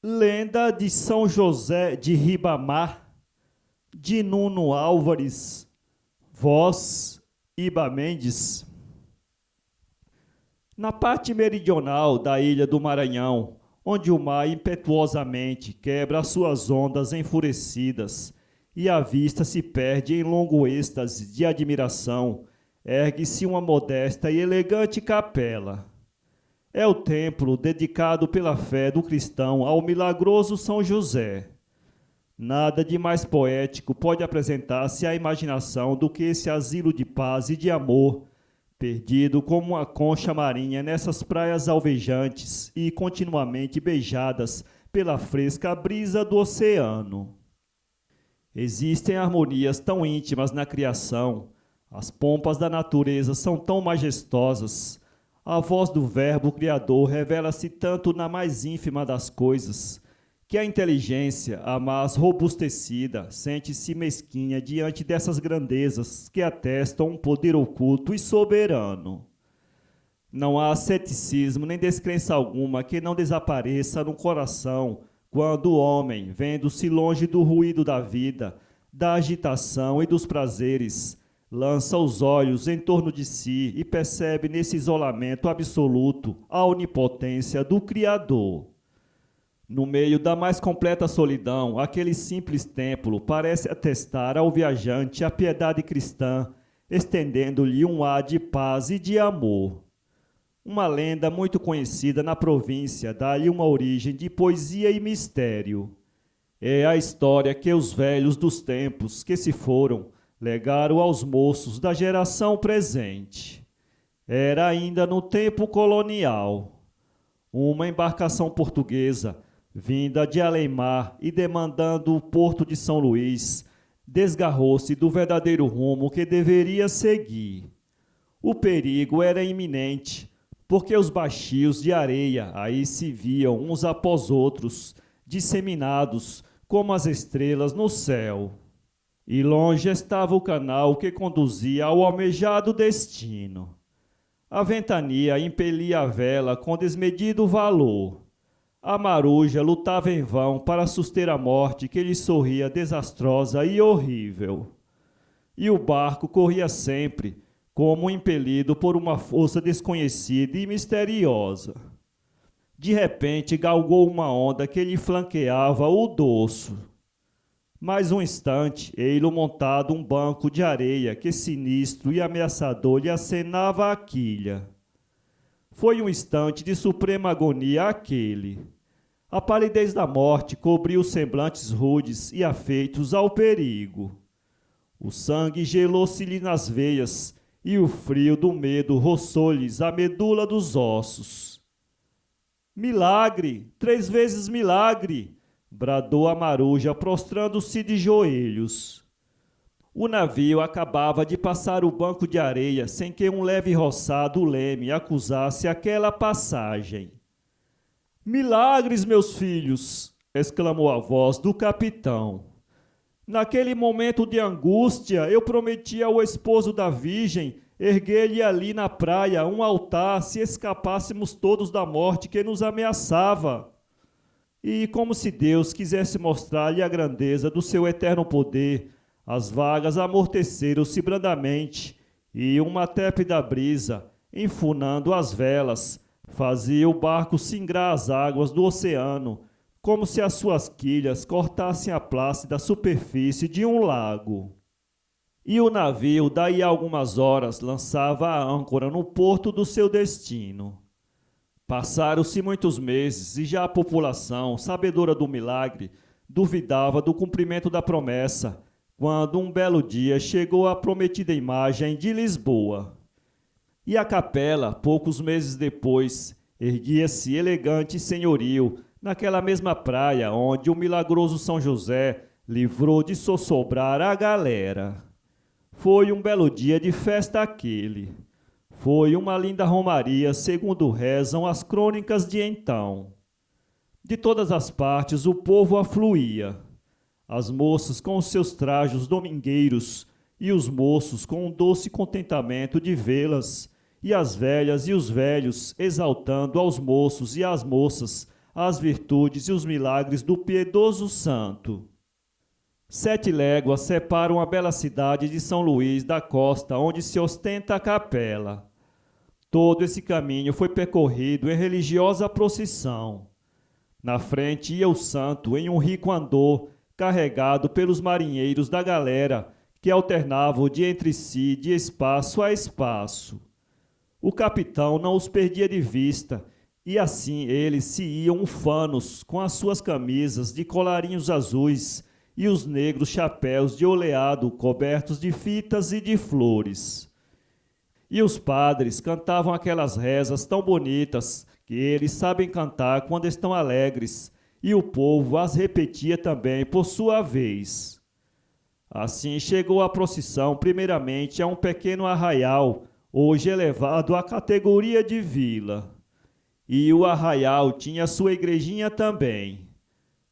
Lenda de São José de Ribamar, de Nuno Álvares, voz Iba Mendes. Na parte meridional da ilha do Maranhão, onde o mar impetuosamente quebra as suas ondas enfurecidas e a vista se perde em longo êxtase de admiração, ergue-se uma modesta e elegante capela. É o templo dedicado pela fé do cristão ao milagroso São José. Nada de mais poético pode apresentar-se à imaginação do que esse asilo de paz e de amor, perdido como uma concha marinha nessas praias alvejantes e continuamente beijadas pela fresca brisa do oceano. Existem harmonias tão íntimas na criação, as pompas da natureza são tão majestosas, a voz do Verbo Criador revela-se tanto na mais ínfima das coisas, que a inteligência, a mais robustecida, sente-se mesquinha diante dessas grandezas que atestam um poder oculto e soberano. Não há ceticismo nem descrença alguma que não desapareça no coração quando o homem, vendo-se longe do ruído da vida, da agitação e dos prazeres, lança os olhos em torno de si e percebe nesse isolamento absoluto a onipotência do Criador. No meio da mais completa solidão, aquele simples templo parece atestar ao viajante a piedade cristã, estendendo-lhe um ar de paz e de amor. Uma lenda muito conhecida na província dá-lhe uma origem de poesia e mistério. É a história que os velhos dos tempos que se foram legaram aos moços da geração presente. Era ainda no tempo colonial. Uma embarcação portuguesa, vinda de além-mar e demandando o porto de São Luís, desgarrou-se do verdadeiro rumo que deveria seguir. O perigo era iminente, porque os baixios de areia aí se viam uns após outros, disseminados como as estrelas no céu. E longe estava o canal que conduzia ao almejado destino. A ventania impelia a vela com desmedido valor. A maruja lutava em vão para suster a morte que lhe sorria desastrosa e horrível. E o barco corria sempre, como impelido por uma força desconhecida e misteriosa. De repente galgou uma onda que lhe flanqueava o dorso. Mais um instante, ei-lo montado um banco de areia que sinistro e ameaçador lhe acenava a quilha. Foi um instante de suprema agonia aquele. A palidez da morte cobriu os semblantes rudes e afeitos ao perigo. O sangue gelou-se-lhe nas veias e o frio do medo roçou-lhes a medula dos ossos. Milagre! 3 vezes milagre! Bradou a maruja, prostrando-se de joelhos. O navio acabava de passar o banco de areia sem que um leve roçar do leme acusasse aquela passagem. Milagres, meus filhos! Exclamou a voz do capitão. Naquele momento de angústia, eu prometi ao esposo da Virgem erguer-lhe ali na praia um altar se escapássemos todos da morte que nos ameaçava. E como se Deus quisesse mostrar-lhe a grandeza do seu eterno poder, as vagas amorteceram-se brandamente, e uma tépida brisa, enfunando as velas, fazia o barco singrar as águas do oceano, como se as suas quilhas cortassem a plácida superfície de um lago. E o navio, daí a algumas horas, lançava a âncora no porto do seu destino. Passaram-se muitos meses e já a população, sabedora do milagre, duvidava do cumprimento da promessa, quando um belo dia chegou a prometida imagem de Lisboa. E a capela, poucos meses depois, erguia-se elegante e senhoril, naquela mesma praia onde o milagroso São José livrou de sossobrar a galera. Foi um belo dia de festa aquele. Foi uma linda romaria, segundo rezam as crônicas de então. De todas as partes o povo afluía. As moças com os seus trajos domingueiros e os moços com um doce contentamento de vê-las, e as velhas e os velhos exaltando aos moços e às moças as virtudes e os milagres do piedoso santo. 7 léguas separam a bela cidade de São Luís da costa onde se ostenta a capela. Todo esse caminho foi percorrido em religiosa procissão. Na frente ia o santo em um rico andor, carregado pelos marinheiros da galera, que alternavam de entre si de espaço a espaço. O capitão não os perdia de vista, e assim eles se iam ufanos com as suas camisas de colarinhos azuis e os negros chapéus de oleado cobertos de fitas e de flores. E os padres cantavam aquelas rezas tão bonitas que eles sabem cantar quando estão alegres, e o povo as repetia também por sua vez. Assim chegou a procissão primeiramente a um pequeno arraial, hoje elevado à categoria de vila. E o arraial tinha sua igrejinha também.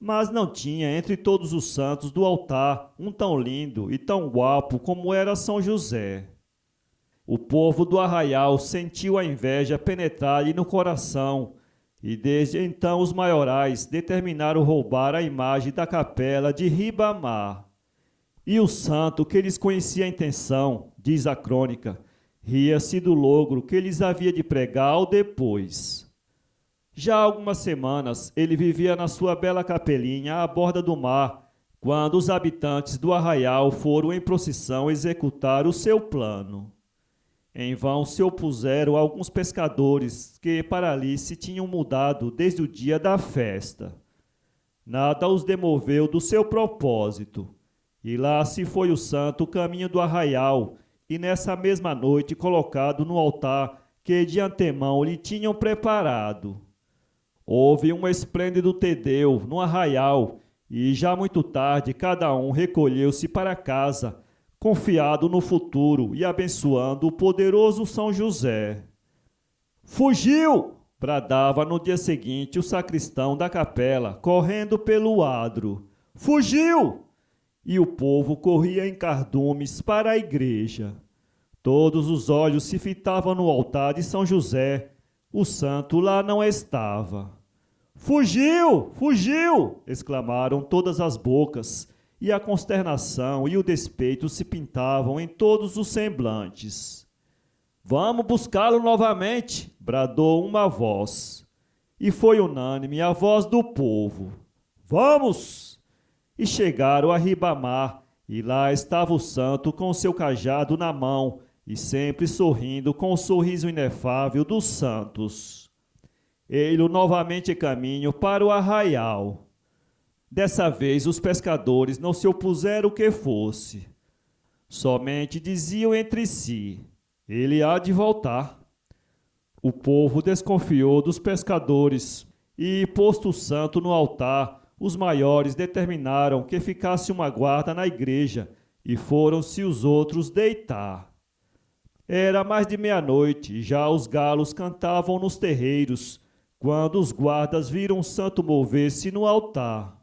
Mas não tinha entre todos os santos do altar um tão lindo e tão guapo como era São José. O povo do arraial sentiu a inveja penetrar-lhe no coração, e desde então os maiorais determinaram roubar a imagem da capela de Ribamar. E o santo, que lhes conhecia a intenção, diz a crônica, ria-se do logro que lhes havia de pregar ao depois. Já há algumas semanas ele vivia na sua bela capelinha à borda do mar, quando os habitantes do arraial foram em procissão executar o seu plano. Em vão se opuseram alguns pescadores que para ali se tinham mudado desde o dia da festa. Nada os demoveu do seu propósito. E lá se foi o santo caminho do arraial, e nessa mesma noite colocado no altar que de antemão lhe tinham preparado. Houve um esplêndido tedeu no arraial, e já muito tarde cada um recolheu-se para casa, confiado no futuro e abençoando o poderoso São José. «Fugiu!» bradava no dia seguinte o sacristão da capela, correndo pelo adro. «Fugiu!» E o povo corria em cardumes para a igreja. Todos os olhos se fitavam no altar de São José. O santo lá não estava. «Fugiu! Fugiu!» exclamaram todas as bocas, e a consternação e o despeito se pintavam em todos os semblantes. «Vamos buscá-lo novamente!» bradou uma voz. E foi unânime a voz do povo. «Vamos!» E chegaram a Ribamar, e lá estava o santo com seu cajado na mão, e sempre sorrindo com o sorriso inefável dos santos. Ele novamente caminho para o arraial. Dessa vez os pescadores não se opuseram que fosse. Somente diziam entre si, ele há de voltar. O povo desconfiou dos pescadores, e, posto o santo no altar, os maiores determinaram que ficasse uma guarda na igreja, e foram-se os outros deitar. Era mais de meia-noite, e já os galos cantavam nos terreiros, quando os guardas viram o santo mover-se no altar.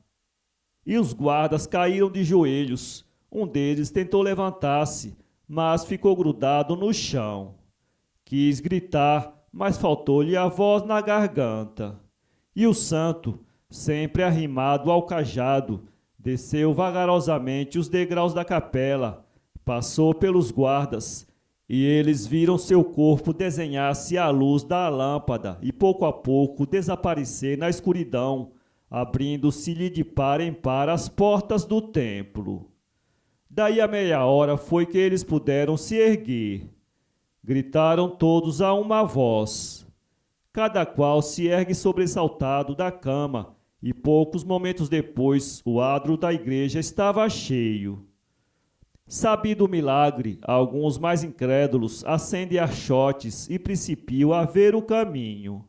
E os guardas caíram de joelhos. Um deles tentou levantar-se, mas ficou grudado no chão. Quis gritar, mas faltou-lhe a voz na garganta. E o santo, sempre arrimado ao cajado, desceu vagarosamente os degraus da capela, passou pelos guardas, e eles viram seu corpo desenhar-se à luz da lâmpada e pouco a pouco desaparecer na escuridão, abrindo-se-lhe de par em par as portas do templo. Daí a meia hora foi que eles puderam se erguer. Gritaram todos a uma voz. Cada qual se ergue sobressaltado da cama, e poucos momentos depois o adro da igreja estava cheio. Sabido o milagre, alguns mais incrédulos acendem archotes e principiam a ver o caminho.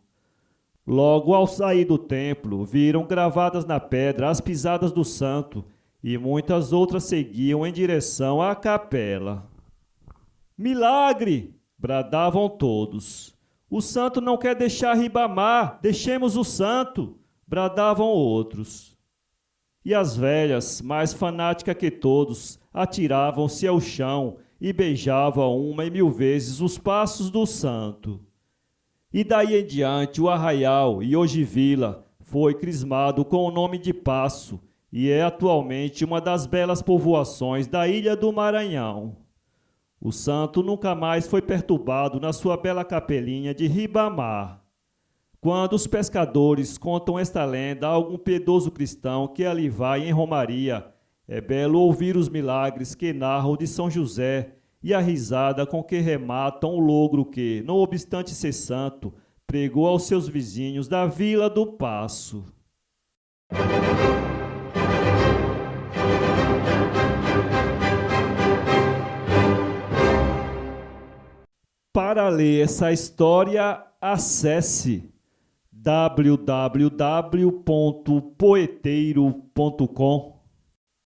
Logo ao sair do templo, viram gravadas na pedra as pisadas do santo, e muitas outras seguiam em direção à capela. «Milagre!» bradavam todos. «O santo não quer deixar Ribamar, deixemos o santo!» bradavam outros. E as velhas, mais fanáticas que todos, atiravam-se ao chão e beijavam uma e mil vezes os passos do santo. E daí em diante o arraial, e hoje vila, foi crismado com o nome de Passo e é atualmente uma das belas povoações da ilha do Maranhão. O santo nunca mais foi perturbado na sua bela capelinha de Ribamar. Quando os pescadores contam esta lenda a algum piedoso cristão que ali vai em romaria, é belo ouvir os milagres que narram de São José e a risada com que rematam o logro que, não obstante ser santo, pregou aos seus vizinhos da Vila do Passo. Para ler essa história, acesse www.poeteiro.com.